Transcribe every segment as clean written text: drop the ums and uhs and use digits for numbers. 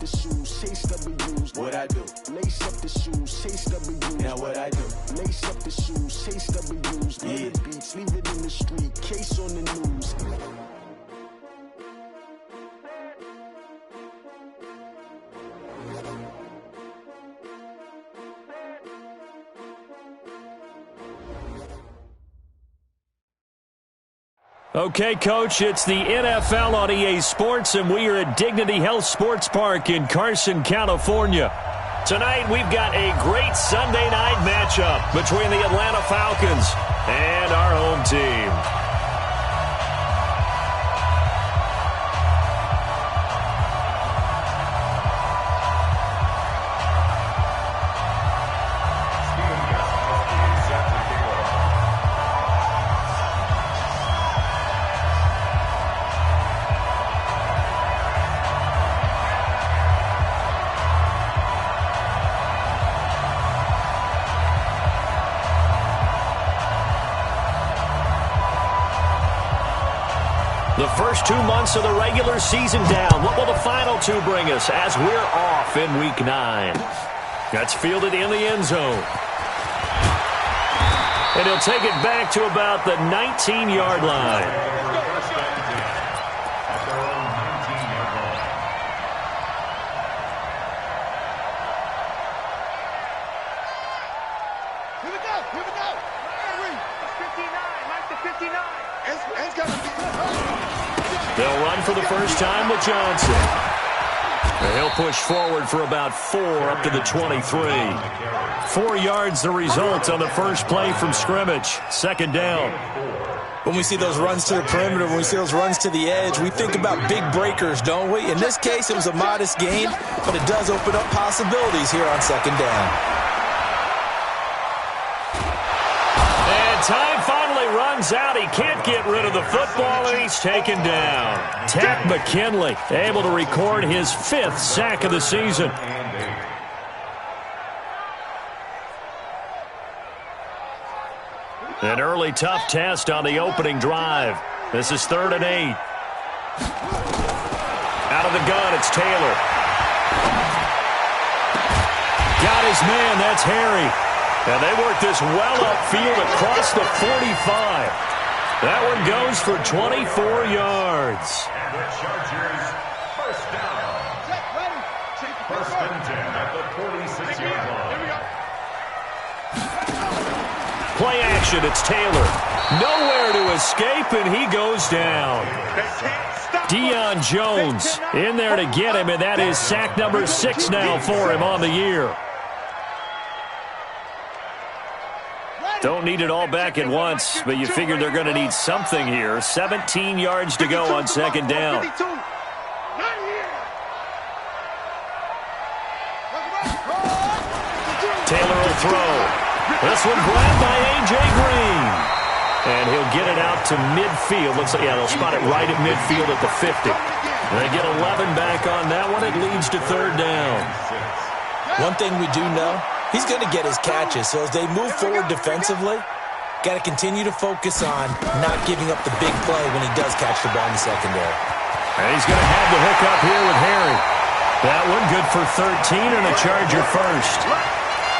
the shoes, chase W's. What I do? Lace up the shoes, chase W's. Now what I do? Lace up the shoes, chase W's. Yeah. The beats, leave it in the street, case on the news. Okay, Coach, it's the NFL on EA Sports, and we are at Dignity Health Sports Park in Carson, California. Tonight, we've got a great Sunday night matchup between the Atlanta Falcons and our home team. The first 2 months of the regular season down. What will the final two bring us as we're off in Week 9? That's fielded in the end zone. And he'll take it back to about the 19-yard line. They'll run for the first time with Johnson. And he'll push forward for about 4 up to the 23. 4 yards the result on the first play from scrimmage. Second down. When we see those runs to the perimeter, when we see those runs to the edge, we think about big breakers, don't we? In this case, it was a modest gain, but it does open up possibilities here on second down. Time finally runs out. He can't get rid of the football, and he's taken down. Takk McKinley able to record his 5th sack of the season. An early tough test on the opening drive. This is 3rd and 8. Out of the gun, it's Taylor. Got his man, that's Harry. And they work this well upfield across the 45. That one goes for 24 yards. And the Chargers, first down. First and 10 at the 46-yard line. Play action, it's Taylor. Nowhere to escape, and he goes down. Deion Jones in there to get him, and that is sack number 6 now for him on the year. Don't need it all back at once, but you figure they're going to need something here. 17 yards to go on second down. Taylor will throw. This one grabbed by A.J. Green. And he'll get it out to midfield. Looks like, yeah, they'll spot it right at midfield at the 50. They get 11 back on that one. It leads to 3rd down. One thing we do know, he's going to get his catches, so as they move forward defensively, got to continue to focus on not giving up the big play when he does catch the ball in the secondary. And he's going to have the hook up here with Harry. That one good for 13 and a Charger first.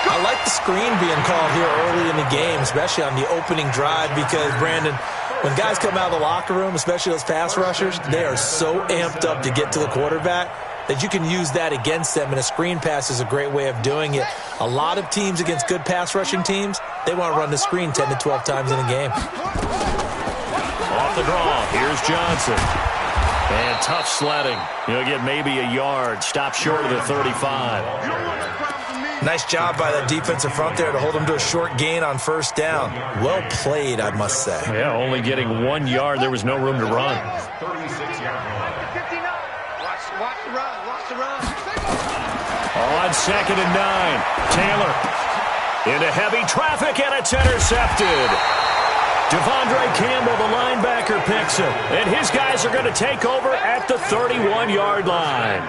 I like the screen being called here early in the game, especially on the opening drive, because, Brandon, when guys come out of the locker room, especially those pass rushers, they are so amped up to get to the quarterback that you can use that against them, and a screen pass is a great way of doing it. A lot of teams against good pass rushing teams, they want to run the screen 10 to 12 times in a game. Off the draw, here's Johnson. And tough sledding. He'll get maybe a yard, stop short of the 35. Nice job by that defensive front there to hold him to a short gain on first down. Well played, I must say. Yeah, only getting 1 yard. There was no room to run. 36-yard line. Watch the run. On 2nd and 9, Taylor into heavy traffic, and it's intercepted. Devondre Campbell, the linebacker, picks him, and his guys are going to take over at the 31-yard line.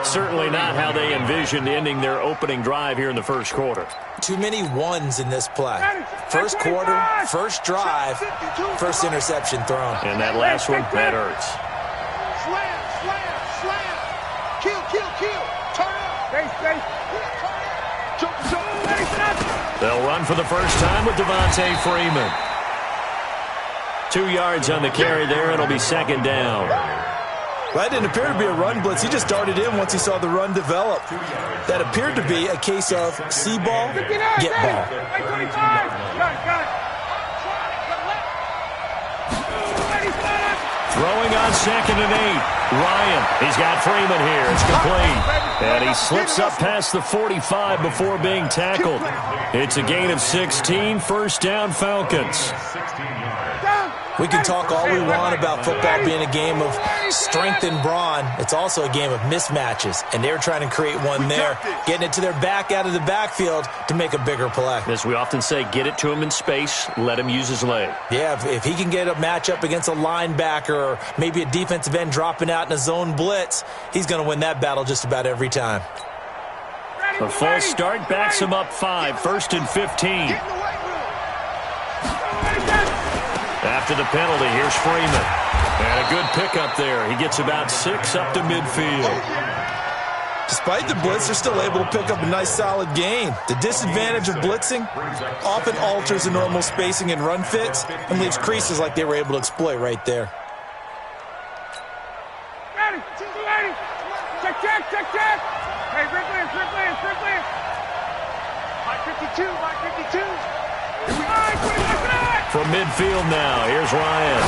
Certainly not how they envisioned ending their opening drive here in the first quarter. Too many ones in this play. First quarter, first drive, first interception thrown. And that last one, that hurts. Slam. Kill. They'll run for the first time with Devontae Freeman. 2 yards on the carry there. It'll be second down. That didn't appear to be a run blitz. He just darted in once he saw the run develop. That appeared to be a case of see ball, get ball. Throwing on 2nd and 8. Ryan, he's got Freeman here. It's complete. And he slips up past the 45 before being tackled. It's a gain of 16. First down, Falcons. We can talk all we want about football being a game of strength and brawn. It's also a game of mismatches, and they're trying to create one there, getting it to their back out of the backfield to make a bigger play. As we often say, get it to him in space, let him use his leg. Yeah, if he can get a matchup against a linebacker or maybe a defensive end dropping out in a zone blitz, he's going to win that battle just about every time. A false start backs him up 5, 1st and 15. After the penalty, here's Freeman. And a good pickup there. He gets about 6 up to midfield. Despite the blitz, they're still able to pick up a nice solid gain. The disadvantage of blitzing often alters the normal spacing and run fits and leaves creases like they were able to exploit right there. Check. Hey, Ripley. 552. From midfield now, here's Ryan.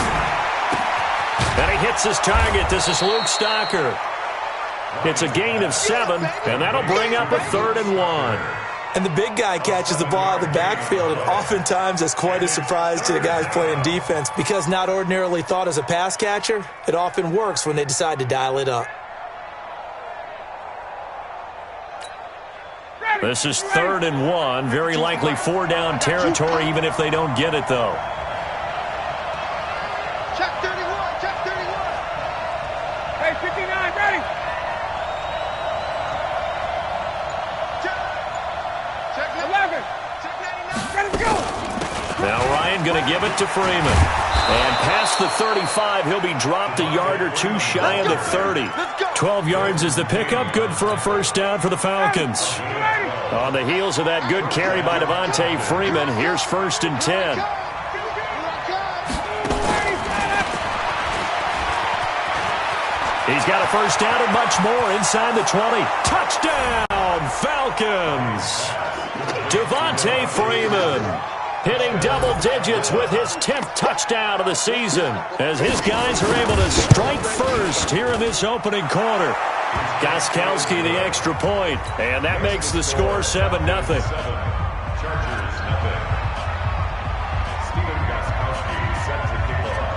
And he hits his target. This is Luke Stocker. It's a gain of 7, and that'll bring up a 3rd and 1. And the big guy catches the ball out of the backfield, and oftentimes that's quite a surprise to the guys playing defense because not ordinarily thought as a pass catcher, it often works when they decide to dial it up. This is 3rd and 1. Very likely 4-down territory, even if they don't get it, though. Check 31. Hey, 59, ready. Check 11. Check 99. Ready to go. Now Ryan going to give it to Freeman. And past the 35, he'll be dropped a yard or 2 shy of the 30. 12 yards is the pickup. Good for a first down for the Falcons. On the heels of that good carry by Devontae Freeman, here's 1st and 10. He's got a first down and much more inside the 20. Touchdown, Falcons! Devontae Freeman hitting double digits with his 10th touchdown of the season as his guys are able to strike first here in this opening quarter. Gostkowski the extra point, and that makes the score 7-0. Chargers, nothing. Stephen Gostkowski set to kick off.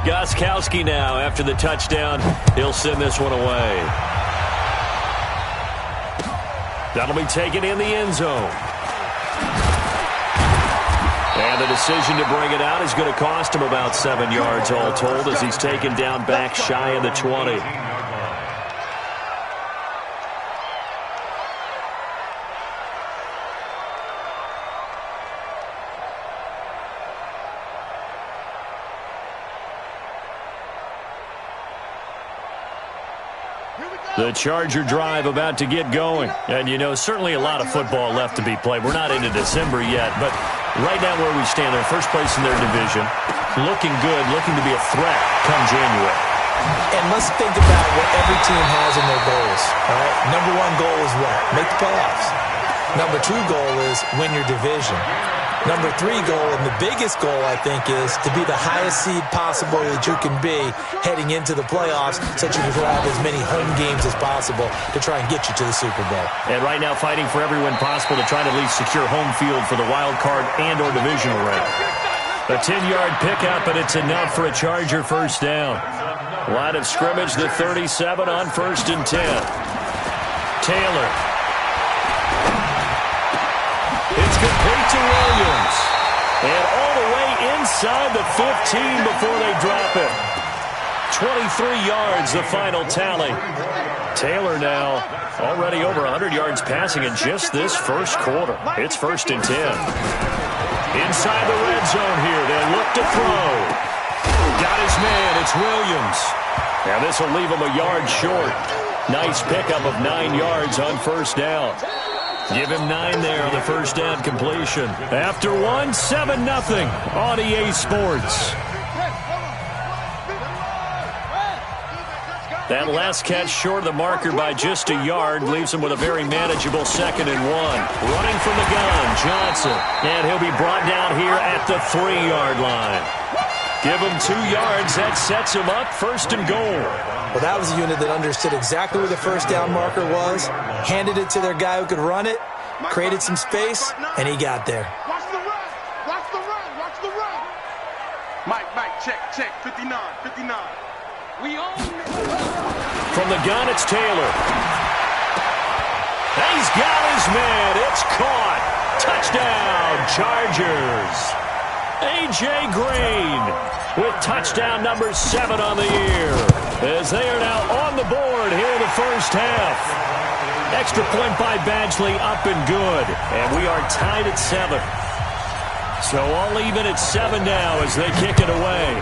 Gostkowski now, after the touchdown, he'll send this one away. That'll be taken in the end zone. And the decision to bring it out is going to cost him about 7 yards all told as he's taken down back shy of the 20. The Charger drive about to get going. And, you know, certainly a lot of football left to be played. We're not into December yet, but right now where we stand, they're first place in their division. Looking good, looking to be a threat come January. And let's think about what every team has in their goals. All right? Number 1 goal is what? Make the playoffs. Number 2 goal is win your division. Number 3 goal, and the biggest goal, I think, is to be the highest seed possible that you can be heading into the playoffs so that you can have as many home games as possible to try and get you to the Super Bowl. And right now fighting for every win possible to try to at least secure home field for the wild card and or divisional round. A 10-yard pickup, but it's enough for a Charger first down. Line of scrimmage, the 37 on 1st and 10. Taylor. It's complete to Williams. And all the way inside the 15 before they drop it. 23 yards, the final tally. Taylor now already over 100 yards passing in just this first quarter. It's 1st and 10. Inside the red zone here. They'll look to throw. got his man. It's Williams. And this will leave him a yard short. Nice pickup of 9 yards on first down. Give him 9 there on the first down completion. After 1, 7-0 on EA Sports. That last catch short of the marker by just a yard leaves him with a very manageable 2nd and 1. Running from the gun, Johnson. And he'll be brought down here at the 3-yard line. Give him 2 yards. That sets him up 1st and goal. Well, that was a unit that understood exactly where the first down marker was, handed it to their guy who could run it, created some space, and he got there. Watch the run. Watch the run. Watch the run. Mike, check. 59. We own it. From the gun, it's Taylor. He's got his man. It's caught. Touchdown, Chargers. A.J. Green with touchdown number 7 on the year, as they are now on the board here in the first half. Extra point by Badgley, up and good. And we are tied at 7. So all even at 7 now as they kick it away.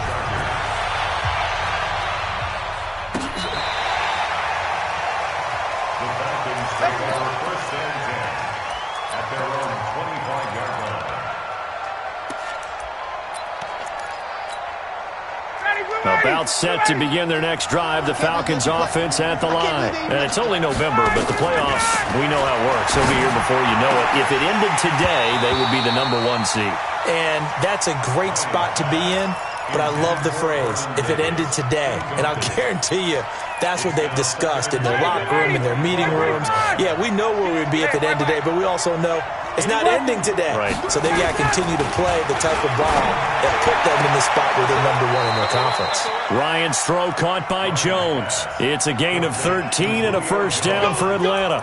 About set to begin their next drive, the Falcons offense at the line. And it's only November, but the playoffs, we know how it works. They'll be here before you know it. If it ended today, they would be the number 1 seed. And that's a great spot to be in, but I love the phrase, if it ended today. And I'll guarantee you, that's what they've discussed in their locker room, in their meeting rooms. Yeah, we know where we'd be if it ended today, but we also know it's not ending today. Right. So they've got to continue to play the type of ball that put them in the spot where they're number 1 in their conference. Ryan's throw caught by Jones. It's a gain of 13 and a first down for Atlanta.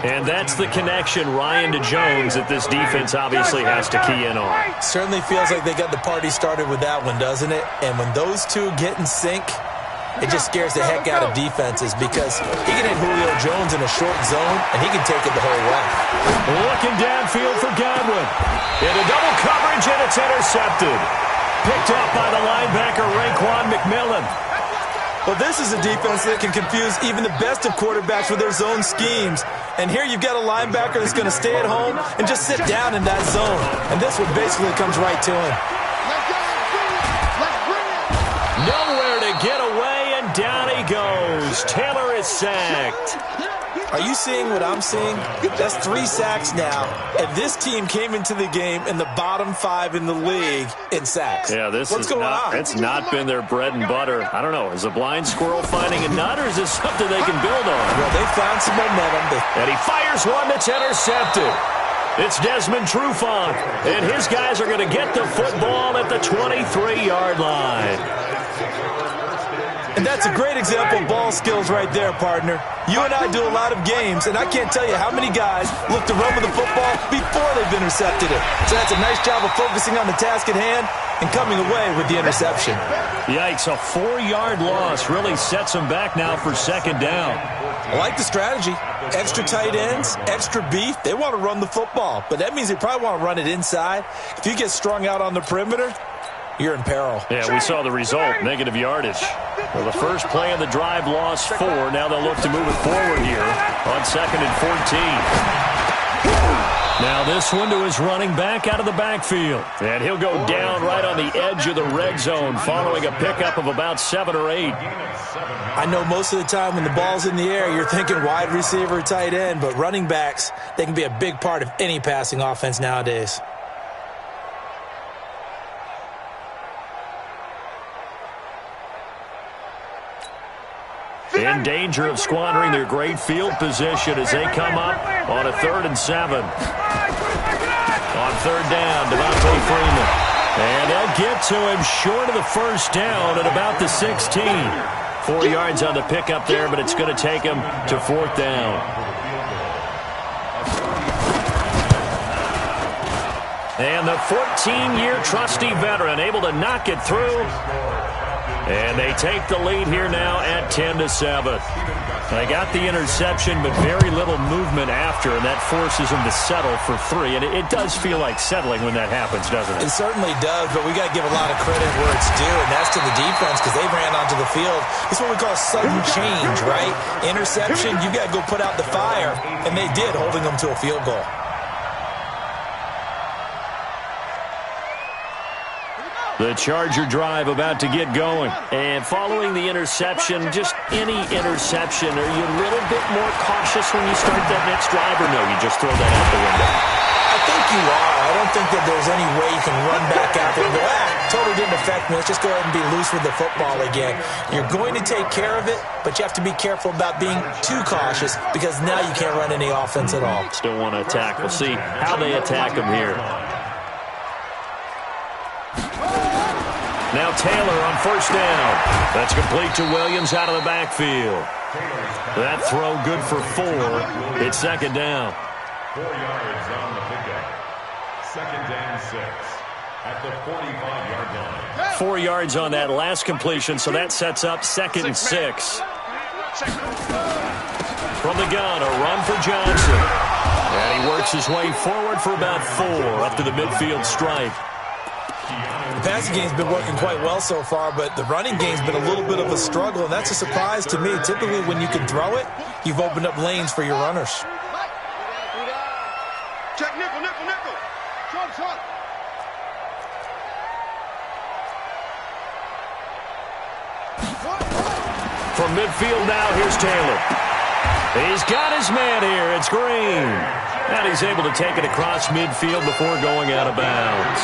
And that's the connection, Ryan to Jones, that this defense obviously has to key in on. Certainly feels like they got the party started with that one, doesn't it? And when those two get in sync, it just scares the heck out of defenses because he can hit Julio Jones in a short zone, and he can take it the whole way. Looking downfield for Godwin. Into double coverage, and it's intercepted. Picked up by the linebacker, Raekwon McMillan. Well, this is a defense that can confuse even the best of quarterbacks with their zone schemes. And here you've got a linebacker that's going to stay at home and just sit down in that zone. And this one basically comes right to him. Nowhere to get away, and down he goes. Taylor is sacked. Are you seeing what I'm seeing? That's 3 sacks now, and this team came into the game in the bottom 5 in the league in sacks. Yeah, What's going on? It's not been their bread and butter. I don't know. Is a blind squirrel finding a nut, or is this something they can build on? Well, they found some momentum. And he fires one that's intercepted. It's Desmond Trufant, and his guys are going to get the football at the 23-yard line. And that's a great example of ball skills right there, partner. You and I do a lot of games, and I can't tell you how many guys look to run with the football before they've intercepted it. So that's a nice job of focusing on the task at hand and coming away with the interception. Yikes, a 4-yard loss really sets them back now for 2nd down. I like the strategy. Extra tight ends, extra beef. They want to run the football, but that means they probably want to run it inside. If you get strung out on the perimeter, you're in peril. Yeah, we saw the result, negative yardage. Well, the first play of the drive lost 4. Now they'll look to move it forward here on 2nd and 14. Now this one to his running back out of the backfield. And he'll go down right on the edge of the red zone following a pickup of about 7 or 8. I know most of the time when the ball's in the air, you're thinking wide receiver, tight end, but running backs, they can be a big part of any passing offense nowadays. In danger of squandering their great field position as they come up on a 3rd and 7. On 3rd down, Devontae Freeman. And they'll get to him short of the first down at about the 16. 4 yards on the pickup there, but it's going to take him to 4th down. And the 14-year trusty veteran able to knock it through. And they take the lead here now at 10-7. They got the interception, but very little movement after, and that forces them to settle for 3. And it does feel like settling when that happens, doesn't it? It certainly does, but we got to give a lot of credit where it's due, and that's to the defense because they ran onto the field. It's what we call sudden change, right? Interception, you got to go put out the fire, and they did, holding them to a field goal. The Charger drive about to get going. And following the interception, just any interception, are you a little bit more cautious when you start that next drive, or no, you just throw that out the window? I think you are. I don't think that there's any way you can run back out there and go, totally didn't affect me. Let's just go ahead and be loose with the football again. You're going to take care of it, but you have to be careful about being too cautious because now you can't run any offense at all. Still want to attack. We'll see how they attack them here. Now Taylor on first down. That's complete to Williams out of the backfield. That throw good for 4. It's second down. 4 yards on the pickup. Second and 6 at the 45-yard line. 4 yards on that last completion, so that sets up second and 6. From the gun, a run for Johnson. And he works his way forward for about 4 up to the midfield stripe. The passing game's been working quite well so far, but the running game's been a little bit of a struggle, and that's a surprise to me. Typically, when you can throw it, you've opened up lanes for your runners. Check nickel, nickel, nickel. Short. From midfield now, here's Taylor. He's got his man here. It's Green. And he's able to take it across midfield before going out of bounds.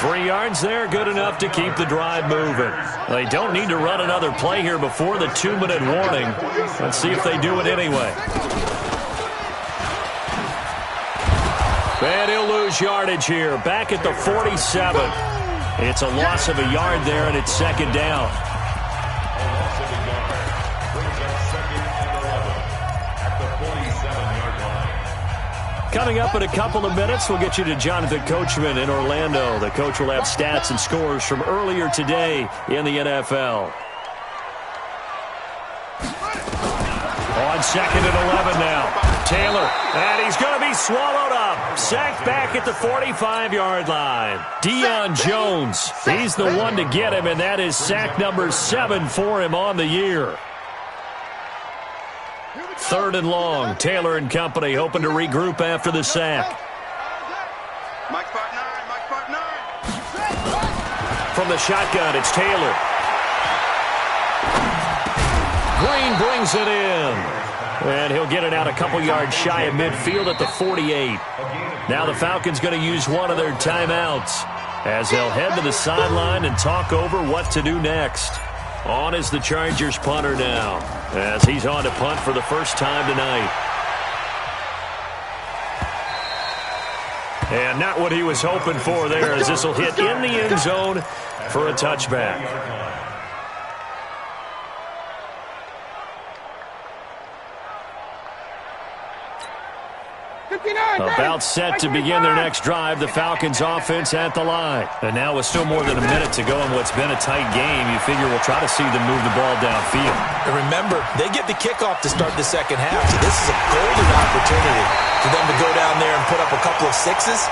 3 yards there, good enough to keep the drive moving. They don't need to run another play here before the 2-minute warning. Let's see if they do it anyway. And he'll lose yardage here. Back at the 47. It's a loss of a yard there, and it's second down. Coming up in a couple of minutes, we'll get you to Jonathan Coachman in Orlando. The coach will have stats and scores from earlier today in the NFL. On second and 11 now. Taylor, and he's going to be swallowed up. Sacked back at the 45-yard line. Deion Jones, he's the one to get him, and that is sack number 7 for him on the year. Third and long. Taylor and company hoping to regroup after the sack. Mike 5'9", From the shotgun, it's Taylor. Green brings it in. And he'll get it out a couple yards shy of midfield at the 48. Now the Falcons going to use one of their timeouts as they'll head to the sideline and talk over what to do next. On is the Chargers punter now, as he's on to punt for the first time tonight. And not what he was hoping for there, as this will hit in the end zone for a touchback. About set to begin their next drive, the Falcons offense at the line. And now with still more than a minute to go in what's been a tight game, you figure we'll try to see them move the ball downfield. And remember, they get the kickoff to start the second half, so this is a golden opportunity for them to go down there and put up a couple of sixes.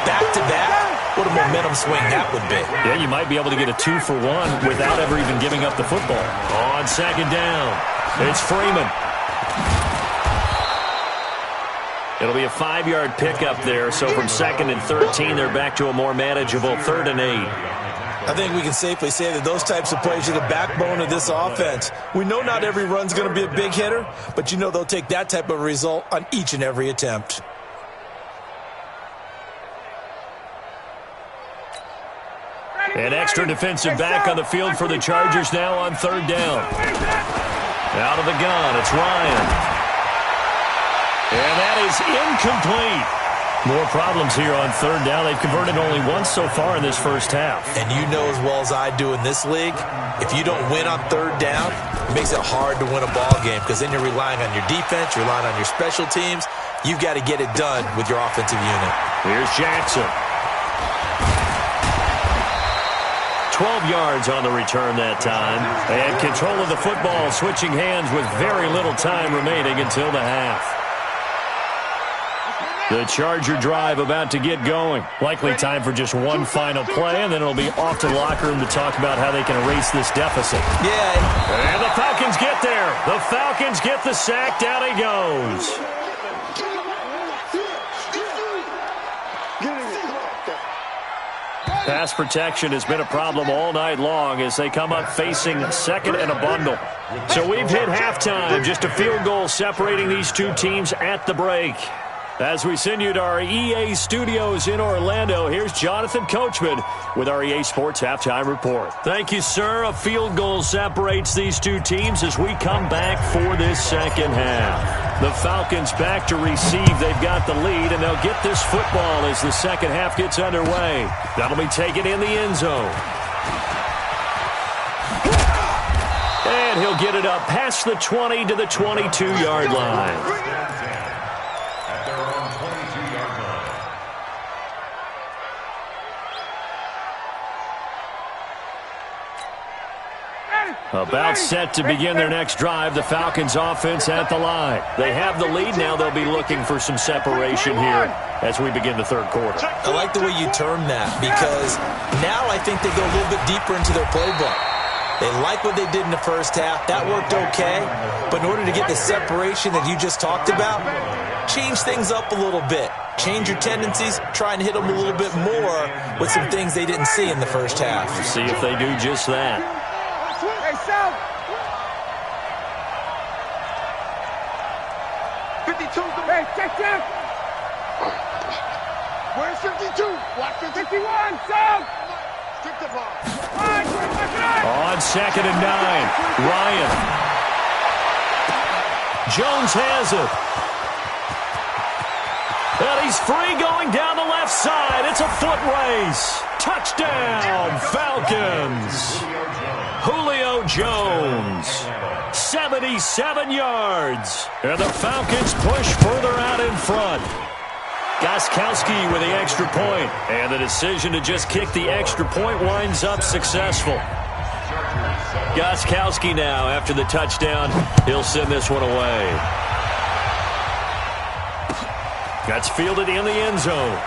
Back-to-back, what a momentum swing that would be. Yeah, you might be able to get a 2-for-1 without ever even giving up the football. On second down, it's Freeman. It'll be a 5-yard pickup there, so from second and 13, they're back to a more manageable 3rd and 8. I think we can safely say that those types of plays are the backbone of this offense. We know not every run's going to be a big hitter, but you know they'll take that type of result on each and every attempt. An extra defensive back on the field for the Chargers now on 3rd down. Out of the gun, it's Ryan. And that is incomplete. More problems here on 3rd down. They've converted only once so far in this first half. And you know as well as I do in this league, if you don't win on 3rd down, it makes it hard to win a ball game because then you're relying on your defense, you're relying on your special teams. You've got to get it done with your offensive unit. Here's Jackson. 12 yards on the return that time. And control of the football, switching hands with very little time remaining until the half. The Charger drive about to get going. Likely time for just one final play, and then it'll be off to the locker room to talk about how they can erase this deficit. Yeah. And the Falcons get there. The Falcons get the sack. Down he goes. Pass protection has been a problem all night long as they come up facing second and a bundle. So we've hit halftime. Just a field goal separating these two teams at the break. As we send you to our EA studios in Orlando, here's Jonathan Coachman with our EA Sports Halftime Report. Thank you, sir. A field goal separates these two teams as we come back for this second half. The Falcons back to receive. They've got the lead, and they'll get this football as the second half gets underway. That'll be taken in the end zone. And he'll get it up past the 20 to the 22-yard line. About set to begin their next drive. The Falcons offense at the line. They have the lead. Now they'll be looking for some separation here as we begin the third quarter. I like the way you term that because now I think they go a little bit deeper into their playbook. They like what they did in the first half. That worked okay. But in order to get the separation that you just talked about, change things up a little bit. Change your tendencies. Try and hit them a little bit more with some things they didn't see in the first half. See if they do just that. Hey, South. 52. Hey, check. Where's 52? Watch 51, South. Stick the ball. On second and 9, Ryan. Jones has it. And he's free going down the left side. It's a foot race. Touchdown, Falcons. Julio Jones, 77 yards. And the Falcons push further out in front. Gostkowski with the extra point. And the decision to just kick the extra point winds up successful. Gostkowski now, after the touchdown, he'll send this one away. That's fielded in the end zone.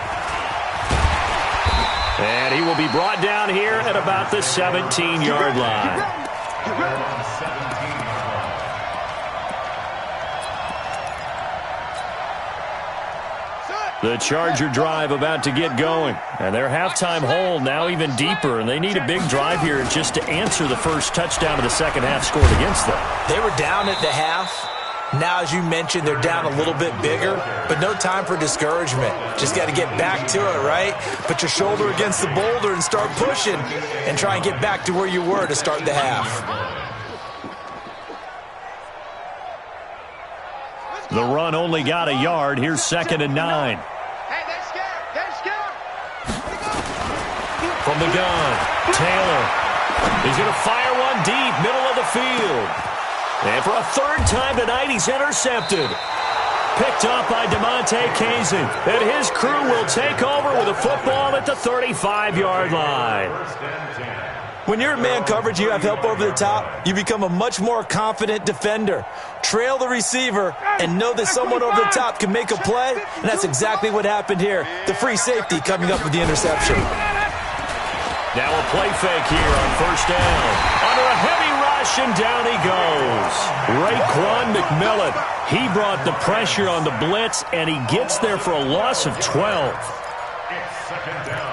And he will be brought down here at about the 17-yard line. The Charger drive about to get going. And their halftime hole now even deeper. And they need a big drive here just to answer the first touchdown of the second half scored against them. They were down at the half. Now, as you mentioned, they're down a little bit bigger, but no time for discouragement. Just got to get back to it, right? Put your shoulder against the boulder and start pushing and try and get back to where you were to start the half. The run only got a yard. Here's second and 9. Hey, they're scared. From the gun, Taylor. He's going to fire one deep, middle of the field. And for a third time tonight, he's intercepted. Picked up by DeMonte Kazin. And his crew will take over with a football at the 35-yard line. When you're in man coverage, you have help over the top, you become a much more confident defender. Trail the receiver and know that someone over the top can make a play, and that's exactly what happened here. The free safety coming up with the interception. Now a play fake here on first down. Under a heavy rush, and down he goes. Raekwon McMillan. He brought the pressure on the blitz, and he gets there for a loss of 12. It's second down.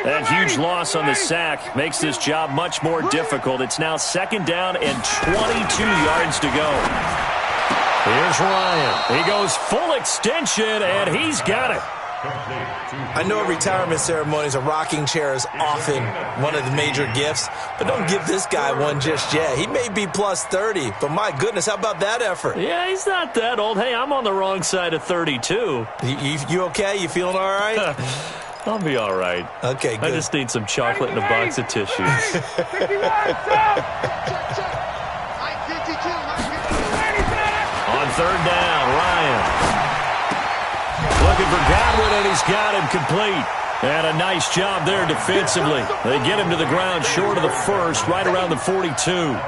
That huge loss on the sack makes this job much more difficult. It's now second down and 22 yards to go. Here's Ryan. He goes full extension, and he's got it. I know at retirement ceremonies, a rocking chair is often one of the major gifts, but don't give this guy one just yet. He may be plus 30, but my goodness, how about that effort? Yeah, he's not that old. Hey, I'm on the wrong side of 32. You okay? You feeling all right? I'll be all right. Okay, good. I just need some chocolate and a box of tissues. On third down, Ryan. Looking for Godwin, and he's got him complete. And a nice job there defensively. They get him to the ground short of the first, right around the 42.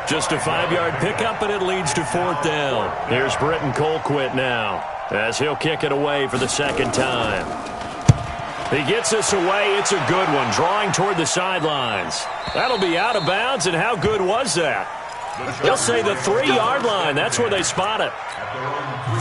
Just a 5-yard pickup, and it leads to 4th down. Here's Britton Colquitt now, as he'll kick it away for the second time. He gets this away. It's a good one, drawing toward the sidelines. That'll be out of bounds, and how good was that? They'll say the 3-yard line. That's where they spot it.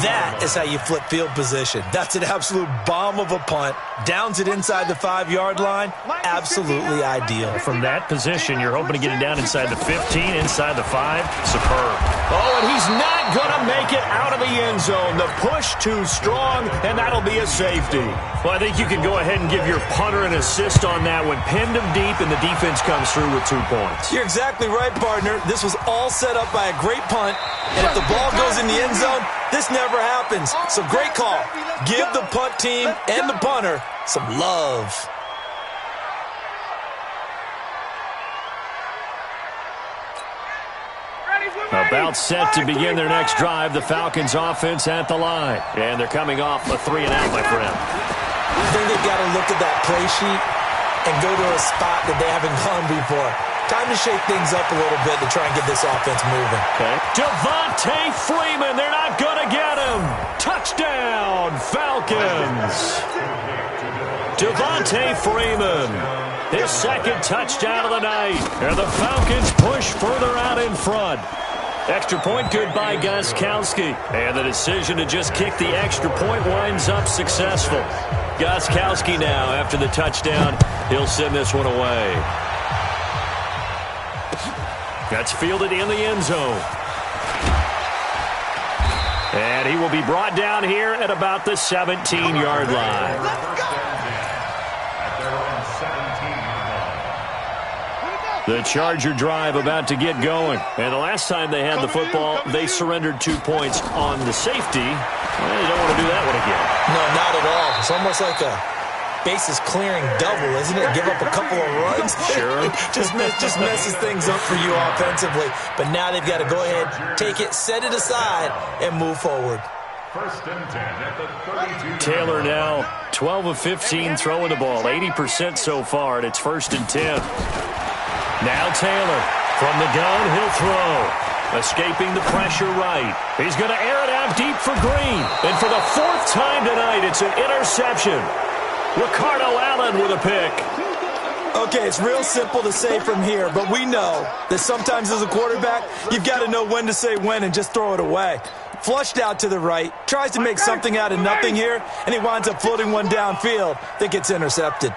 That is how you flip field position. That's an absolute bomb of a punt. Downs it inside the 5-yard line. Absolutely ideal. From that position, you're hoping to get it down inside the 15, inside the 5. Superb. Oh, and he's not going to make it out of the end zone. The push too strong, and that'll be a safety. Well, I think you can go ahead and give your punter an assist on that one. Pinned him deep, and the defense comes through with 2 points. You're exactly right, partner. This was all set up by a great punt, and if the ball goes in the end zone, this never happens. So great call. Give the punt team and the punter some love. About set to begin their next drive, the Falcons offense at the line. And they're coming off a 3-and-out, my friend. I think they've got to look at that play sheet and go to a spot that they haven't gone before. Time to shake things up a little bit to try and get this offense moving. Okay. Devontae Freeman, they're not going to get him. Touchdown, Falcons. Devontae Freeman, his second touchdown of the night. And the Falcons push further out in front. Extra point good by Gostkowski. And the decision to just kick the extra point winds up successful. Gostkowski now, after the touchdown, he'll send this one away. That's fielded in the end zone. And he will be brought down here at about the 17-yard line. The Charger drive about to get going. And the last time they had the football, they surrendered 2 points on the safety. Well, you don't want to do that one again. No, not at all. It's almost like a bases clearing double, isn't it? Give up a couple of runs. Sure. just messes things up for you offensively. But now they've got to go ahead, take it, set it aside, and move forward. First and 10 at the 32. Taylor now 12 of 15 throwing the ball, 80% so far, and it's 1st and 10. Now Taylor from the gun, he'll throw. Escaping the pressure right. He's going to air it out deep for Green. And for the 4th time tonight, it's an interception. Ricardo Allen with a pick. Okay, it's real simple to say from here, but we know that sometimes as a quarterback, you've got to know when to say when and just throw it away. Flushed out to the right, tries to make something out of nothing here, and he winds up floating one downfield that gets intercepted.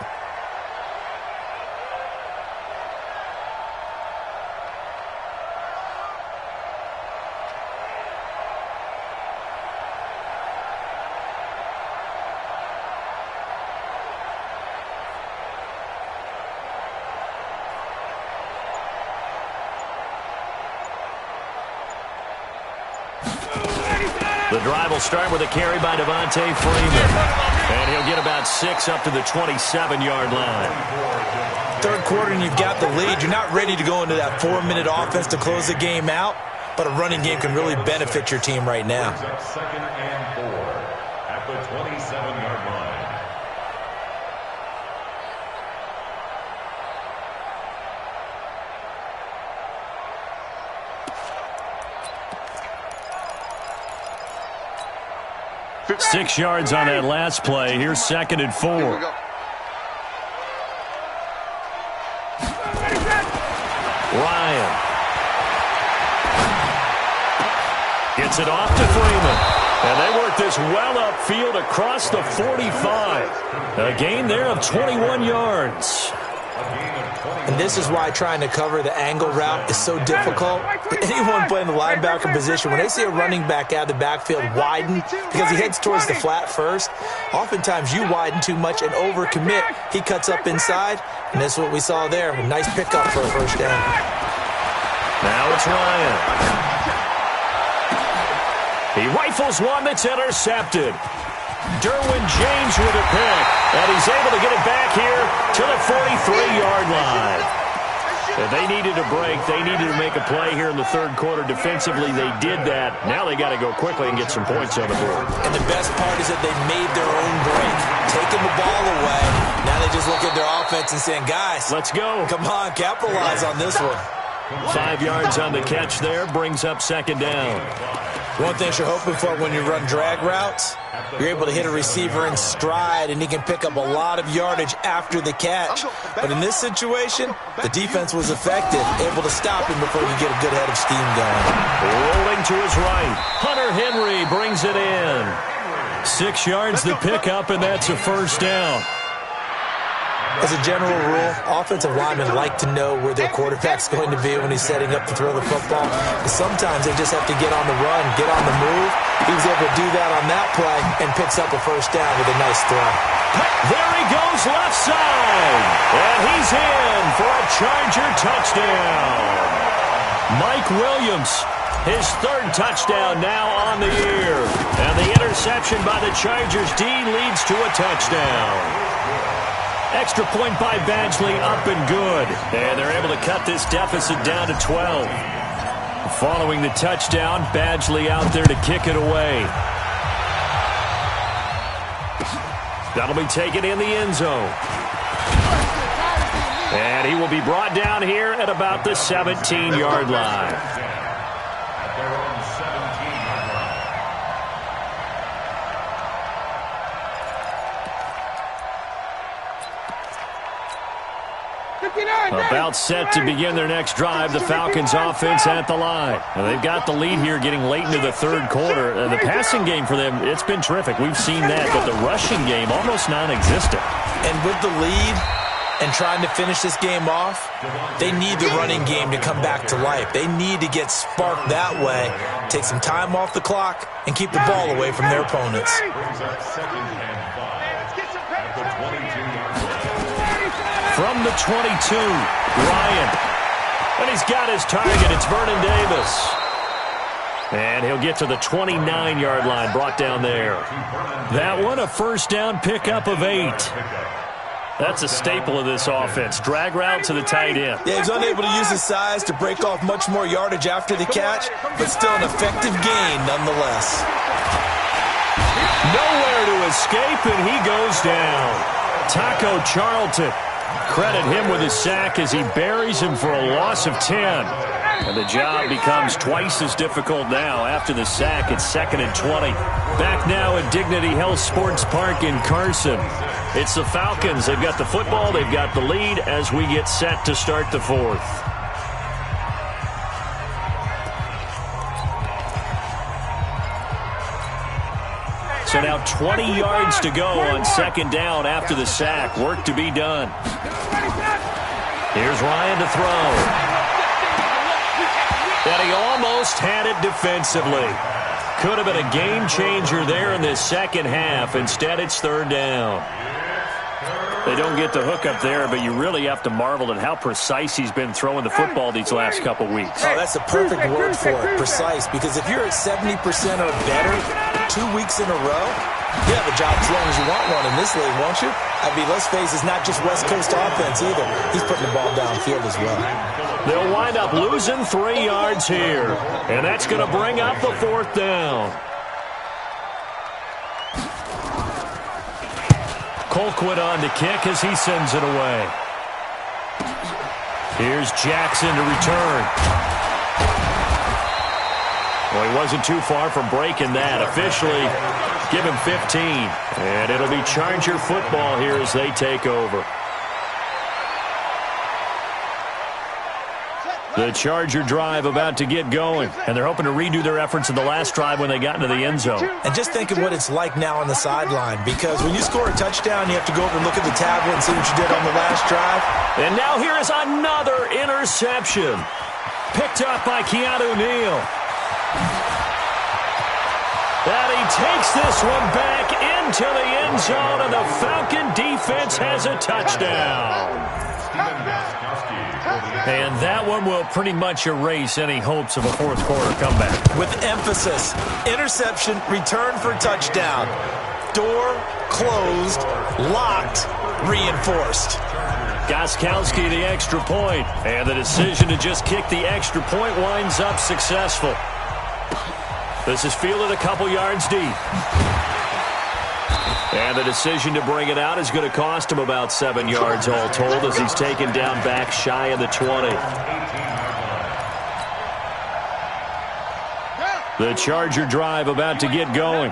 The drive will start with a carry by Devontae Freeman. And he'll get about 6 up to the 27-yard line. Third quarter and you've got the lead. You're not ready to go into that 4-minute offense to close the game out, but a running game can really benefit your team right now. Second and 4 at the 27-yard line. Six yards on that last play. Here's 2nd and 4. Ryan gets it off to Freeman. And they work this well upfield across the 45. A gain there of 21 yards. And this is why trying to cover the angle route is so difficult. Anyone playing the linebacker position, when they see a running back out of the backfield widen because he heads towards the flat first, oftentimes you widen too much and overcommit. He cuts up inside, and that's what we saw there. A nice pickup for a first down. Now it's Ryan. He rifles one that's intercepted. Derwin James with a pick, and he's able to get it back here to the 43-yard line. If they needed a break, they needed to make a play here in the third quarter. Defensively, they did that. Now they got to go quickly and get some points on the board. And the best part is that they made their own break. taking the ball away. Now they just look at their offense and saying, guys, let's go. Come on, capitalize on this one. 5 yards on the catch there, brings up second down. One thing you're hoping for when you run drag routes, you're able to hit a receiver in stride, and he can pick up a lot of yardage after the catch. But in this situation, the defense was effective, able to stop him before he could get a good head of steam going. Rolling to his right, Hunter Henry brings it in. 6 yards the pickup, and that's a first down. As a general rule, offensive linemen like to know where their quarterback's going to be when he's setting up to throw the football. But sometimes they just have to get on the run, get on the move. He was able to do that on that play and picks up a first down with a nice throw. There he goes left side. And he's in for a Charger touchdown. Mike Williams, his third touchdown now on the year. And the interception by the Chargers D leads to a touchdown. Extra point by Badgley, up and good. And they're able to cut this deficit down to 12. Following the touchdown, Badgley out there to kick it away. That'll be taken in the end zone. And he will be brought down here at about the 17-yard line. About set to begin their next drive, the Falcons offense at the line. Now, they've got the lead here getting late into the third quarter. The passing game for them, it's been terrific. We've seen that, but the rushing game almost non-existent. And with the lead and trying to finish this game off, they need the running game to come back to life. They need to get sparked that way, take some time off the clock, and keep the ball away from their opponents. From the 22, Ryan. And he's got his target. It's Vernon Davis. And he'll get to the 29-yard line, brought down there. That one, a first down pickup of 8. That's a staple of this offense. Drag route to the tight end. Yeah, he's unable to use his size to break off much more yardage after the catch, but still an effective gain nonetheless. Nowhere to escape, and he goes down. Taco Charlton. Credit him with his sack as he buries him for a loss of 10. And the job becomes twice as difficult now. After the sack, it's 2nd and 20. Back now at Dignity Health Sports Park in Carson. It's the Falcons. They've got the football. They've got the lead as we get set to start the fourth. So now 20 yards to go on second down after the sack. Work to be done. Here's Ryan to throw. And he almost had it defensively. Could have been a game changer there in this second half. Instead, it's third down. They don't get the hook up there, but you really have to marvel at how precise he's been throwing the football these last couple weeks. Oh, that's a perfect word for it, precise, because if you're at 70% or better 2 weeks in a row, you have a job as long as you want one in this league, won't you? I mean, let's face it, it's not just West Coast offense either. He's putting the ball downfield as well. They'll wind up losing 3 yards here, and that's going to bring up the fourth down. Colquitt on to kick as he sends it away. Here's Jackson to return. Well, he wasn't too far from breaking that. Officially, give him 15. And it'll be Charger football here as they take over. The Charger drive about to get going, and they're hoping to redo their efforts in the last drive when they got into the end zone. And just think of what it's like now on the sideline, because when you score a touchdown, you have to go over and look at the tablet and see what you did on the last drive. And now here is another interception. Picked up by Keanu Neal. And he takes this one back into the end zone, and the Falcon defense has a touchdown. And that one will pretty much erase any hopes of a fourth quarter comeback. With emphasis, interception, return for touchdown. Door closed, locked, reinforced. Gostkowski the extra point, and the decision to just kick the extra point winds up successful. This is fielded a couple yards deep. And the decision to bring it out is going to cost him about 7 yards all told as he's taken down back shy of the 20. The Charger drive about to get going.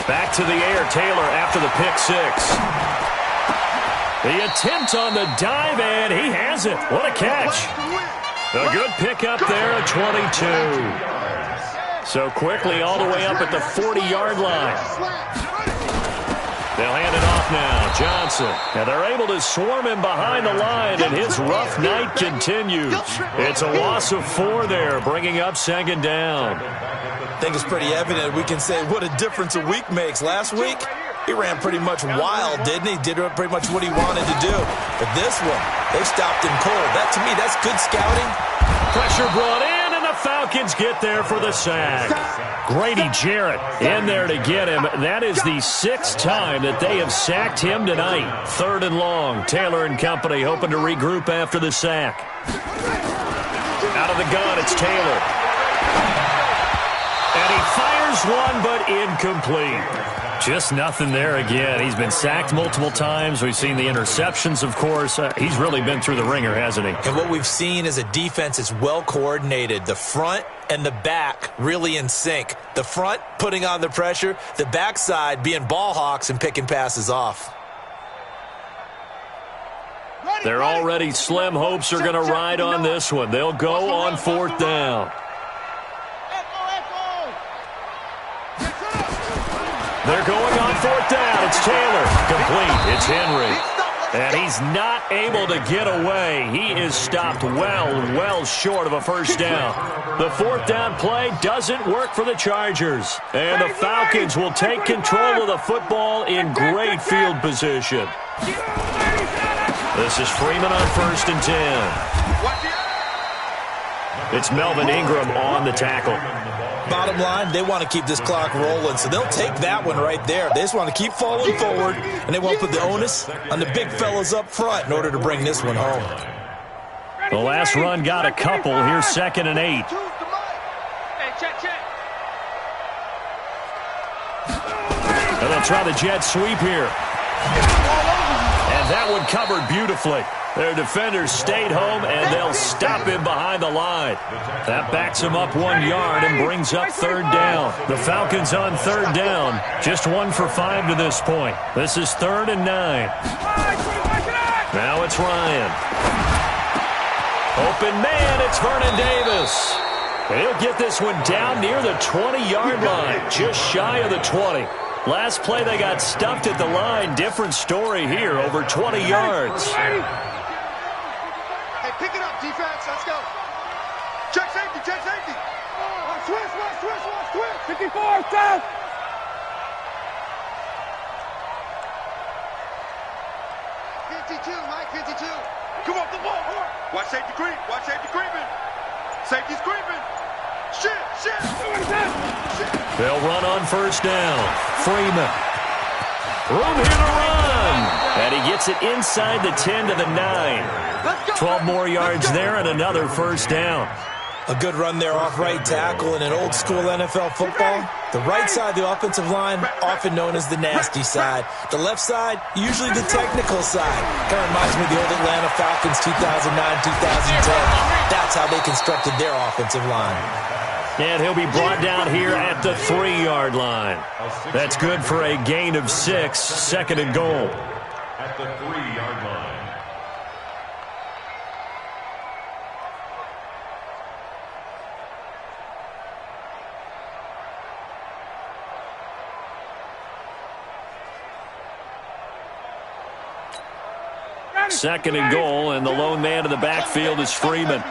Back to the air, Taylor after the pick six. The attempt on the dive, and he has it. What a catch. A good pickup there at 22. So quickly all the way up at the 40-yard line. They'll hand it off now. Johnson. And they're able to swarm him behind the line, and his rough night continues. It's a loss of 4 there, bringing up second down. I think it's pretty evident. We can say what a difference a week makes. Last week, he ran pretty much wild, didn't he? Did pretty much what he wanted to do. But this one, they stopped him cold. That, to me, that's good scouting. Pressure brought in, and the Falcons get there for the sack. Grady Jarrett in there to get him. That is the 6th time that they have sacked him tonight. 3rd and long. Taylor and company hoping to regroup after the sack. Out of the gun, it's Taylor. And he fires one, but incomplete. Just nothing there again. He's been sacked multiple times. We've seen the interceptions, of course. He's really been through the ringer, hasn't he? And what we've seen is a defense that's well coordinated. The front and the back really in sync. The front putting on the pressure. The backside being ball hawks and picking passes off. Their already slim hopes are going to ride on this one. They'll go on 4th down. They're going on 4th down. It's Taylor. Complete. It's Henry. And he's not able to get away. He is stopped well short of a first down. The 4th down play doesn't work for the Chargers. And the Falcons will take control of the football in great field position. This is Freeman on 1st and 10. It's Melvin Ingram on the tackle. Bottom line, they want to keep this clock rolling, so they'll take that one right there. They just want to keep falling forward, and they won't put the onus on the big fellas up front in order to bring this one home. The last run got a couple. Here's 2nd and 8. And they'll try the jet sweep here. And that one covered beautifully. Their defenders stayed home, and they'll stop him behind the line. That backs him up 1 yard and brings up 3rd down. The Falcons on 3rd down. Just 1 for 5 to this point. This is 3rd and 9. Now it's Ryan. Open man, it's Vernon Davis. And he'll get this one down near the 20-yard line, just shy of the 20. Last play, they got stuffed at the line. Different story here, over 20 yards. Pick it up, defense. Let's go. Check safety, check safety. Switch. 54, down. 52, Mike, 52. Come off the ball. Watch safety creep. Watch safety creeping. Safety's creeping. Shit. They'll run on 1st down. Freeman. Room here to run. And he gets it inside the 10 to the 9. 12 more yards there and another 1st down. A good run there off right tackle in an old school NFL football. The right side of the offensive line, often known as the nasty side. The left side, usually the technical side. Kind of reminds me of the old Atlanta Falcons 2009-2010. That's how they constructed their offensive line. And he'll be brought down here at the 3-yard line. That's good for a gain of 6, 2nd and goal. At the 3-yard line. Second and goal, and the lone man in the backfield is Freeman.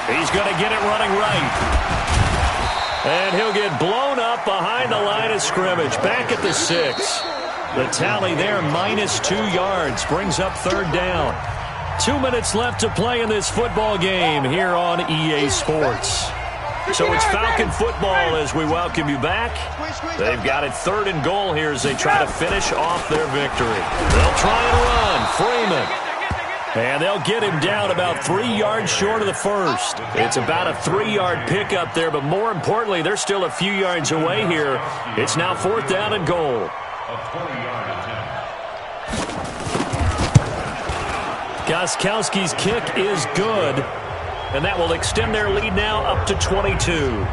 He's going to get it running right. And he'll get blown up behind the line of scrimmage. Back at the 6. The tally there, -2 yards, brings up 3rd down. 2 minutes left to play in this football game here on EA Sports. So it's Falcon football as we welcome you back. They've got it 3rd and goal here as they try to finish off their victory. They'll try and run. Freeman. And they'll get him down about 3 yards short of the first. It's about a 3-yard pickup there, but more importantly, they're still a few yards away here. It's now 4th down and goal. A 20-yard attempt. Gostkowski's kick is good, and that will extend their lead now up to 22.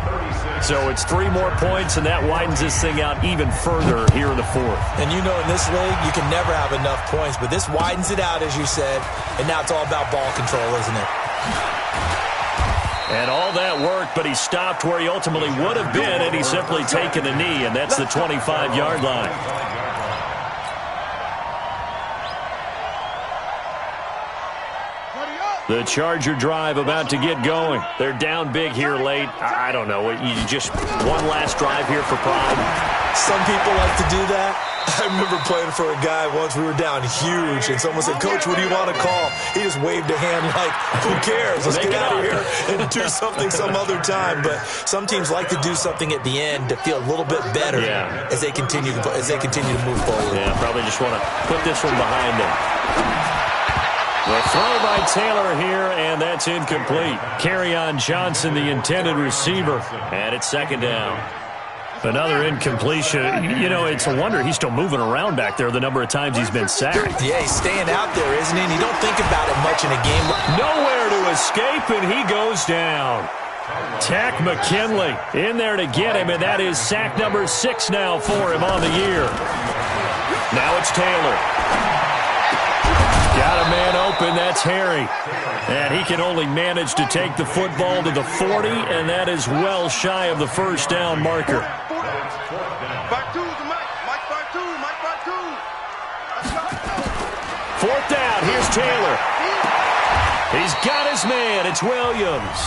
So it's 3 more points, and that widens this thing out even further here in the 4th. And you know in this league, you can never have enough points, but this widens it out, as you said, and now it's all about ball control, isn't it? And all that worked, but he stopped where he ultimately would have been, and he's simply taken a knee, and that's the 25-yard line. The Charger drive about to get going. They're down big here late. I don't know. You just one last drive here for pride. Some people like to do that. I remember playing for a guy once. We were down huge, and someone said, "Coach, what do you want to call?" He just waved a hand like, "Who cares? Let's get out of here and do something some other time." But some teams like to do something at the end to feel a little bit better as they continue to move forward. Yeah, probably just want to put this one behind them. The throw by Taylor here, and that's incomplete. Kerryon Johnson, the intended receiver, and it's 2nd down. Another incompletion. You know, it's a wonder he's still moving around back there the number of times he's been sacked. Yeah, he's staying out there, isn't he? And you don't think about it much in a game. Nowhere to escape, and he goes down. Tack McKinley in there to get him, and that is sack number 6 now for him on the year. Now it's Taylor. Got a man open, that's Harry. And he can only manage to take the football to the 40, and that is well shy of the 1st down marker. 4th down, here's Taylor. He's got his man, it's Williams.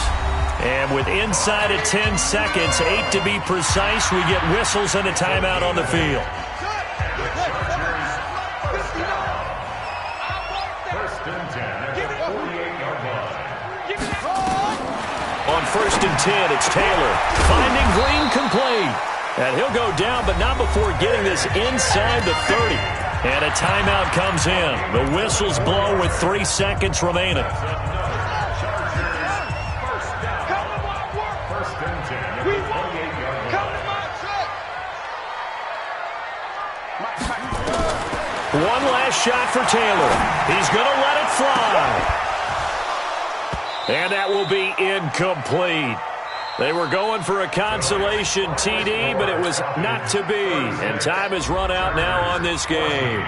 And with inside of 10 seconds, 8 to be precise, we get whistles and a timeout on the field. On 1st and 10, it's Taylor. Finding Green complete. And he'll go down, but not before getting this inside the 30. And a timeout comes in. The whistles blow with 3 seconds remaining. One last shot for Taylor. He's going to let it fly. And that will be incomplete. They were going for a consolation TD, but it was not to be. And time has run out now on this game.